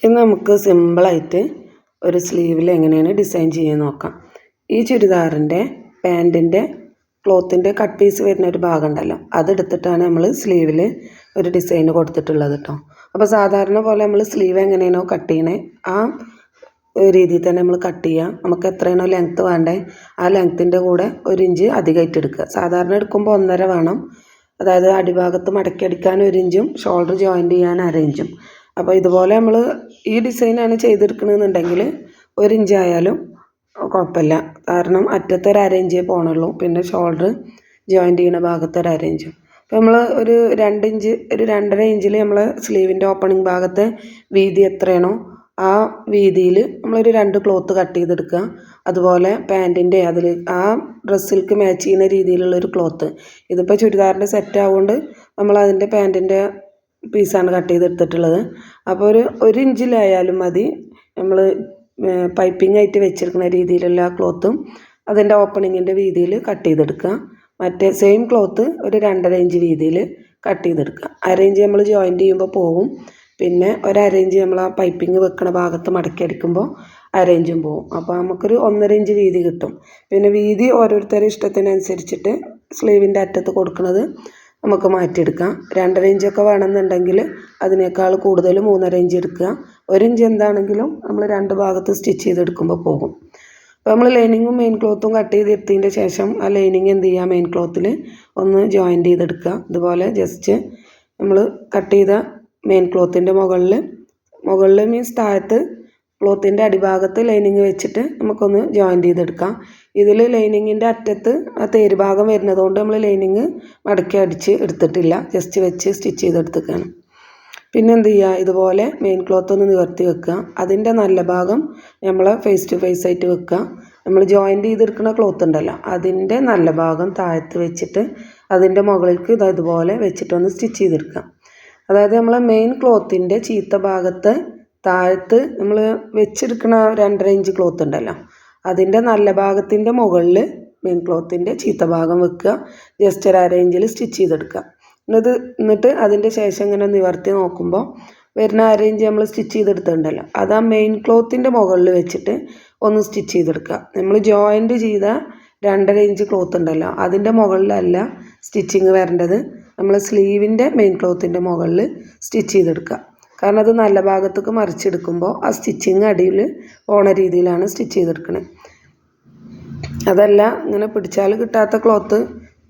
ഇന്ന് നമുക്ക് സിമ്പിളായിട്ട് ഒരു സ്ലീവിൽ എങ്ങനെയാണ് ഡിസൈൻ ചെയ്യാൻ നോക്കാം. ഈ ചുരിദാറിൻ്റെ പാൻറ്റിൻ്റെ ക്ലോത്തിൻ്റെ കട്ട് പീസ് വരുന്ന ഒരു ഭാഗം ഉണ്ടല്ലോ, അതെടുത്തിട്ടാണ് നമ്മൾ സ്ലീവിൽ ഒരു ഡിസൈൻ കൊടുത്തിട്ടുള്ളത് കേട്ടോ. അപ്പോൾ സാധാരണ പോലെ നമ്മൾ സ്ലീവ് എങ്ങനെയാണോ കട്ട് ചെയ്യണേ ആ രീതിയിൽ തന്നെ നമ്മൾ കട്ട് ചെയ്യുക. നമുക്ക് എത്രയാണോ ലെങ്ത്ത് വേണ്ടേ ആ ലെങ്ത്തിൻ്റെ കൂടെ 1 ഇഞ്ച് അധികമായിട്ട് എടുക്കുക. സാധാരണ എടുക്കുമ്പോൾ 1.5 വേണം. അതായത് അടിഭാഗത്ത് മടക്കി അടിക്കാൻ 1 ഇഞ്ചും ഷോൾഡർ ജോയിൻറ്റ് ചെയ്യാൻ 1/2 ഇഞ്ചും. അപ്പോൾ ഇതുപോലെ നമ്മൾ ഈ ഡിസൈനാണ് ചെയ്തെടുക്കണമെന്നുണ്ടെങ്കിൽ 1 ഇഞ്ച് ആയാലും കുഴപ്പമില്ല. കാരണം അറ്റത്തെ 1/2 ഇഞ്ചേ പോകണുള്ളൂ, പിന്നെ ഷോൾഡർ ജോയിൻറ്റ് ചെയ്യുന്ന ഭാഗത്ത് 1/2 ഇഞ്ചും. അപ്പോൾ നമ്മൾ ഒരു 2 ഇഞ്ച്, ഒരു 2.5 ഇഞ്ചിൽ നമ്മൾ സ്ലീവിൻ്റെ ഓപ്പണിംഗ് ഭാഗത്തെ വീതി എത്രയാണോ ആ വീതിയിൽ നമ്മളൊരു 2 ക്ലോത്ത് കട്ട് ചെയ്തെടുക്കുക. അതുപോലെ പാൻറ്റിൻ്റെ അതിൽ ആ ഡ്രസ്സിലേക്ക് മാച്ച് ചെയ്യുന്ന രീതിയിലുള്ളൊരു ക്ലോത്ത്. ഇതിപ്പോൾ ചുരിദാറിൻ്റെ സെറ്റ് ആവുകൊണ്ട് നമ്മൾ അതിൻ്റെ പാൻറ്റിൻ്റെ പീസാണ് കട്ട് ചെയ്തെടുത്തിട്ടുള്ളത്. അപ്പോൾ ഒരു ഇഞ്ചിലായാലും മതി. നമ്മൾ പൈപ്പിംഗ് ആയിട്ട് വെച്ചെടുക്കുന്ന രീതിയിലുള്ള ആ ക്ലോത്തും അതിൻ്റെ ഓപ്പണിങ്ങിൻ്റെ വീതിയിൽ കട്ട് ചെയ്തെടുക്കുക. മറ്റേ സെയിം ക്ലോത്ത് ഒരു 2.5 ഇഞ്ച് വീതിയിൽ കട്ട് ചെയ്തെടുക്കുക. 1/2 ഇഞ്ച് നമ്മൾ ജോയിൻറ്റ് ചെയ്യുമ്പോൾ പോകും, പിന്നെ 1/2 ഇഞ്ച് നമ്മൾ ആ പൈപ്പിംഗ് വെക്കണ ഭാഗത്ത് മടക്കി അടിക്കുമ്പോൾ 1/2 ഇഞ്ചും പോകും. അപ്പോൾ നമുക്കൊരു 1.5 ഇഞ്ച് വീതി കിട്ടും. പിന്നെ വീതി ഓരോരുത്തരുടെ ഇഷ്ടത്തിനനുസരിച്ചിട്ട് സ്ലീവിൻ്റെ അറ്റത്ത് കൊടുക്കുന്നത് നമുക്ക് മാറ്റിയെടുക്കാം. 2.5 ഇഞ്ചൊക്കെ വേണമെന്നുണ്ടെങ്കിൽ അതിനേക്കാൾ കൂടുതൽ 3.5 ഇഞ്ച് എടുക്കുക. 1 ഇഞ്ച് എന്താണെങ്കിലും നമ്മൾ 2 ഭാഗത്ത് സ്റ്റിച്ച് ചെയ്തെടുക്കുമ്പോൾ പോകും. അപ്പോൾ നമ്മൾ ലൈനിങ്ങും മെയിൻ ക്ലോത്തും കട്ട് ചെയ്തെടുത്തതിൻ്റെ ശേഷം ആ ലൈനിങ് എന്ത് ചെയ്യുക, മെയിൻ ക്ലോത്തിൽ ഒന്ന് ജോയിൻറ്റ് ചെയ്തെടുക്കുക. ഇതുപോലെ ജസ്റ്റ് നമ്മൾ കട്ട് ചെയ്ത മെയിൻ ക്ലോത്തിൻ്റെ മുകളിൽ മീൻസ് താഴത്ത് ക്ലോത്തിൻ്റെ അടിഭാഗത്ത് ലൈനിങ് വെച്ചിട്ട് നമുക്കൊന്ന് ജോയിൻറ്റ് ചെയ്തെടുക്കാം. ഇതിൽ ലൈനിങ്ങിൻ്റെ അറ്റത്ത് ആ തേര് ഭാഗം വരുന്നതുകൊണ്ട് നമ്മൾ ലൈനിങ് മടക്കി അടിച്ച് എടുത്തിട്ടില്ല, ജസ്റ്റ് വെച്ച് സ്റ്റിച്ച് ചെയ്തെടുത്തേക്കാണ്. പിന്നെ എന്ത് ചെയ്യുക, ഇതുപോലെ മെയിൻ ക്ലോത്ത് ഒന്ന് നിവർത്തി വെക്കുക. അതിൻ്റെ നല്ല ഭാഗം നമ്മൾ ഫേസ് ടു ഫേസ് ആയിട്ട് വെക്കുക. നമ്മൾ ജോയിൻറ്റ് ചെയ്തെടുക്കുന്ന ക്ലോത്ത് ഉണ്ടല്ലോ അതിൻ്റെ നല്ല ഭാഗം താഴത്ത് വെച്ചിട്ട് അതിൻ്റെ മുകളിലേക്ക് ഇതുപോലെ വെച്ചിട്ടൊന്ന് സ്റ്റിച്ച് ചെയ്തെടുക്കുക. അതായത് നമ്മളെ മെയിൻ ക്ലോത്തിൻ്റെ ചീത്ത ഭാഗത്ത് താഴത്ത് നമ്മൾ വെച്ചെടുക്കുന്ന 2.5 ഇഞ്ച് ക്ലോത്ത് ഉണ്ടല്ലോ അതിൻ്റെ നല്ല ഭാഗത്തിൻ്റെ മുകളിൽ മെയിൻ ക്ലോത്തിൻ്റെ ചീത്ത ഭാഗം വെക്കുക. ജസ്റ്റ് ഒരു 1/2 ഇഞ്ചിൽ സ്റ്റിച്ച് ചെയ്തെടുക്കുക. എന്നിട്ട് അതിൻ്റെ ശേഷം ഇങ്ങനെ നിവർത്തി നോക്കുമ്പോൾ വരുന്ന 1/2 ഇഞ്ച് നമ്മൾ സ്റ്റിച്ച് ചെയ്തെടുത്തിട്ടുണ്ടല്ലോ അത് ആ മെയിൻ ക്ലോത്തിൻ്റെ മുകളിൽ വെച്ചിട്ട് ഒന്ന് സ്റ്റിച്ച് ചെയ്തെടുക്കുക. നമ്മൾ ജോയിൻറ്റ് ചെയ്ത 2.5 ഇഞ്ച് ക്ലോത്ത് ഉണ്ടല്ലോ അതിൻ്റെ മുകളിലല്ല സ്റ്റിച്ചിങ് വരേണ്ടത്, നമ്മൾ സ്ലീവിൻ്റെ മെയിൻ ക്ലോത്തിൻ്റെ മുകളിൽ സ്റ്റിച്ച് ചെയ്തെടുക്കുക. കാരണം അത് നല്ല ഭാഗത്തേക്ക് മറിച്ചെടുക്കുമ്പോൾ ആ സ്റ്റിച്ചിങ് അടിയിൽ പോണ രീതിയിലാണ് സ്റ്റിച്ച് ചെയ്തെടുക്കുന്നത്. അതല്ല ഇങ്ങനെ പിടിച്ചാൽ കിട്ടാത്ത ക്ലോത്ത്,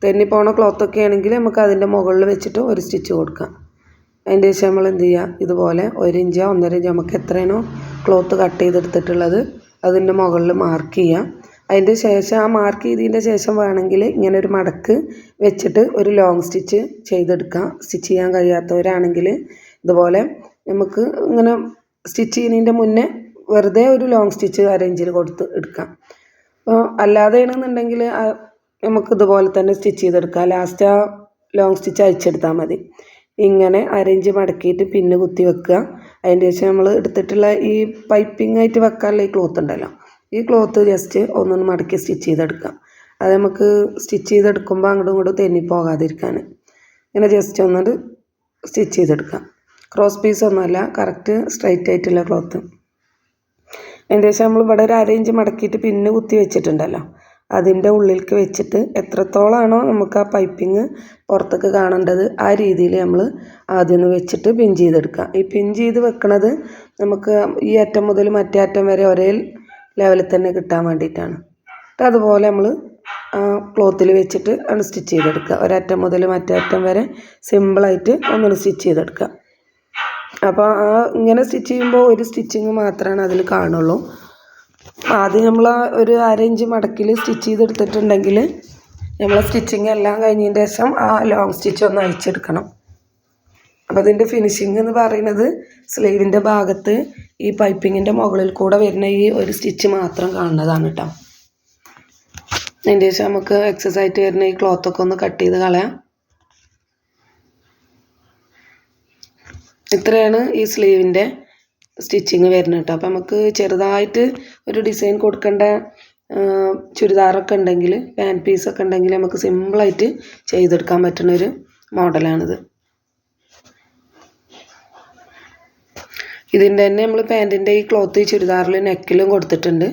തെന്നിപ്പോണ ക്ലോത്തൊക്കെ ആണെങ്കിൽ നമുക്ക് അതിൻ്റെ മുകളിൽ വെച്ചിട്ട് ഒരു സ്റ്റിച്ച് കൊടുക്കാം. അതിൻ്റെ ശേഷം നമ്മൾ എന്ത് ചെയ്യുക, ഇതുപോലെ 1 ഇഞ്ചോ 1.5 ഇഞ്ചോ നമുക്ക് എത്രയാണോ ക്ലോത്ത് കട്ട് ചെയ്തെടുത്തിട്ടുള്ളത് അതിൻ്റെ മുകളിൽ മാർക്ക് ചെയ്യാം. അതിൻ്റെ ശേഷം ആ മാർക്ക് ചെയ്തതിൻ്റെ ശേഷം വേണമെങ്കിൽ ഇങ്ങനെ ഒരു മടക്ക് വെച്ചിട്ട് ഒരു ലോങ് സ്റ്റിച്ച് ചെയ്തെടുക്കാം. സ്റ്റിച്ച് ചെയ്യാൻ കഴിയാത്തവരാണെങ്കിൽ ഇതുപോലെ നമുക്ക് ഇങ്ങനെ സ്റ്റിച്ച് ചെയ്യുന്നതിൻ്റെ മുന്നേ വെറുതെ ഒരു ലോങ് സ്റ്റിച്ച് 1/2 ഇഞ്ചിൽ കൊടുത്ത് എടുക്കാം. അപ്പോൾ അല്ലാതെ ആണെന്നുണ്ടെങ്കിൽ നമുക്ക് ഇതുപോലെ തന്നെ സ്റ്റിച്ച് ചെയ്തെടുക്കാം. ലാസ്റ്റ് ആ ലോങ് സ്റ്റിച്ച് അയച്ചെടുത്താൽ മതി. ഇങ്ങനെ 1/2 ഇഞ്ച് മടക്കിയിട്ട് പിന്ന് കുത്തി വെക്കുക. അതിൻ്റെ ശേഷം നമ്മൾ എടുത്തിട്ടുള്ള ഈ പൈപ്പിംഗ് ആയിട്ട് വെക്കാനുള്ള ഈ ക്ലോത്ത് ഉണ്ടല്ലോ ഈ ക്ലോത്ത് ജസ്റ്റ് ഒന്നൊന്ന് മടക്കി സ്റ്റിച്ച് ചെയ്തെടുക്കാം. അത് നമുക്ക് സ്റ്റിച്ച് ചെയ്തെടുക്കുമ്പോൾ അങ്ങോട്ടും ഇങ്ങോട്ടും തെന്നിപ്പോകാതിരിക്കാൻ ഇങ്ങനെ ജസ്റ്റ് ഒന്നിട്ട് സ്റ്റിച്ച് ചെയ്തെടുക്കാം. ക്രോസ് പീസ് ഒന്നുമല്ല, കറക്റ്റ് സ്ട്രൈറ്റ് ആയിട്ടുള്ള ക്ലോത്ത്. അതിൻ്റെ ശേഷം നമ്മൾ ഇവിടെ ഒരു 1/2 ഇഞ്ച് മടക്കിയിട്ട് പിന്ന് കുത്തി വെച്ചിട്ടുണ്ടല്ലോ അതിൻ്റെ ഉള്ളിലേക്ക് വെച്ചിട്ട് എത്രത്തോളമാണോ നമുക്ക് ആ പൈപ്പിങ് പുറത്തേക്ക് കാണേണ്ടത് ആ രീതിയിൽ നമ്മൾ ആദ്യം ഒന്ന് വെച്ചിട്ട് പിൻ ചെയ്തെടുക്കുക. ഈ പിൻ ചെയ്ത് വെക്കണത് നമുക്ക് ഈ അറ്റം മുതൽ മറ്റേ അറ്റം വരെ ഒരേ ലെവലിൽ തന്നെ കിട്ടാൻ വേണ്ടിയിട്ടാണ്. എന്നിട്ട് അതുപോലെ നമ്മൾ ക്ലോത്തിൽ വെച്ചിട്ട് ആണ് സ്റ്റിച്ച് ചെയ്തെടുക്കുക. ഒരറ്റം മുതൽ മറ്റേ അറ്റം വരെ സിമ്പിളായിട്ട് ഒന്നൊന്ന് സ്റ്റിച്ച് ചെയ്തെടുക്കുക. അപ്പോൾ ഇങ്ങനെ സ്റ്റിച്ച് ചെയ്യുമ്പോൾ ഒരു സ്റ്റിച്ചിങ് മാത്രമാണ് അതിൽ കാണുള്ളൂ. ആദ്യം നമ്മൾ ഒരു 1/2 ഇഞ്ച് മടക്കിൽ സ്റ്റിച്ച് ചെയ്തെടുത്തിട്ടുണ്ടെങ്കിൽ നമ്മൾ സ്റ്റിച്ചിങ് എല്ലാം കഴിഞ്ഞതിന് ശേഷം ആ ലോങ് സ്റ്റിച്ച് ഒന്ന് അയച്ചെടുക്കണം. അപ്പോൾ അതിൻ്റെ ഫിനിഷിങ് എന്ന് പറയുന്നത് സ്ലീവിൻ്റെ ഭാഗത്ത് ഈ പൈപ്പിങ്ങിൻ്റെ മുകളിൽ കൂടെ വരുന്ന ഈ ഒരു സ്റ്റിച്ച് മാത്രം കാണുന്നതാണ് കേട്ടോ. അതിൻ്റെ ശേഷം നമുക്ക് എക്സസ് ആയിട്ട് വരുന്ന ഈ ക്ലോത്തൊക്കെ ഒന്ന് കട്ട് ചെയ്ത് കളയാം. ഇത്രയാണ് ഈ സ്ലീവിൻ്റെ സ്റ്റിച്ചിങ് വരുന്നത് കേട്ടോ. അപ്പോൾ നമുക്ക് ചെറുതായിട്ട് ഒരു ഡിസൈൻ കൊടുക്കേണ്ട ചുരിദാറൊക്കെ ഉണ്ടെങ്കിൽ പാൻറ്റ് പീസൊക്കെ ഉണ്ടെങ്കിൽ നമുക്ക് സിമ്പിളായിട്ട് ചെയ്തെടുക്കാൻ പറ്റുന്നൊരു മോഡലാണിത്. ഇതിൻ്റെ തന്നെ നമ്മൾ പാൻറ്റിൻ്റെ ഈ ക്ലോത്ത് ചുരിദാറിൽ നെക്കിലും കൊടുത്തിട്ടുണ്ട്.